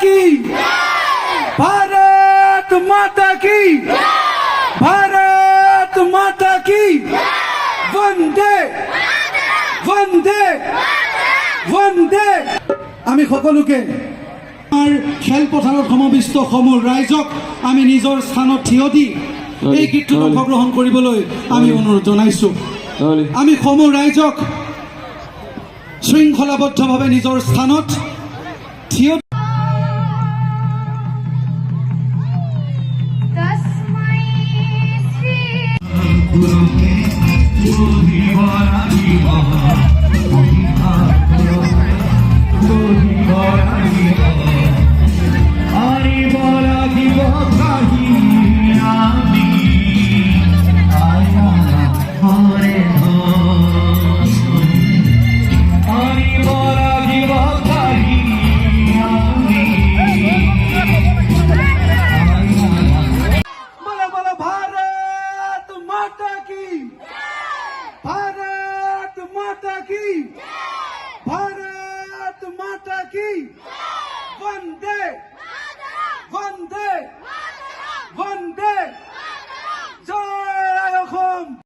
की भारत माता की भारत माता की वंदे वंदे वंदे আমি সকলোকে আমাৰ খেলপথাৰত সমাবিষ্ট সমূহ ৰাইজক আমি নিজৰ স্থানত থিয় দি এই গীতটোত অংশগ্ৰহণ কৰিবলৈ আমি অনুৰোধ জনাইছোঁ। আমি সমূহ ৰাইজক শৃংখলাবদ্ধভাৱে নিজৰ স্থানত থিয় भारत माता की वंदे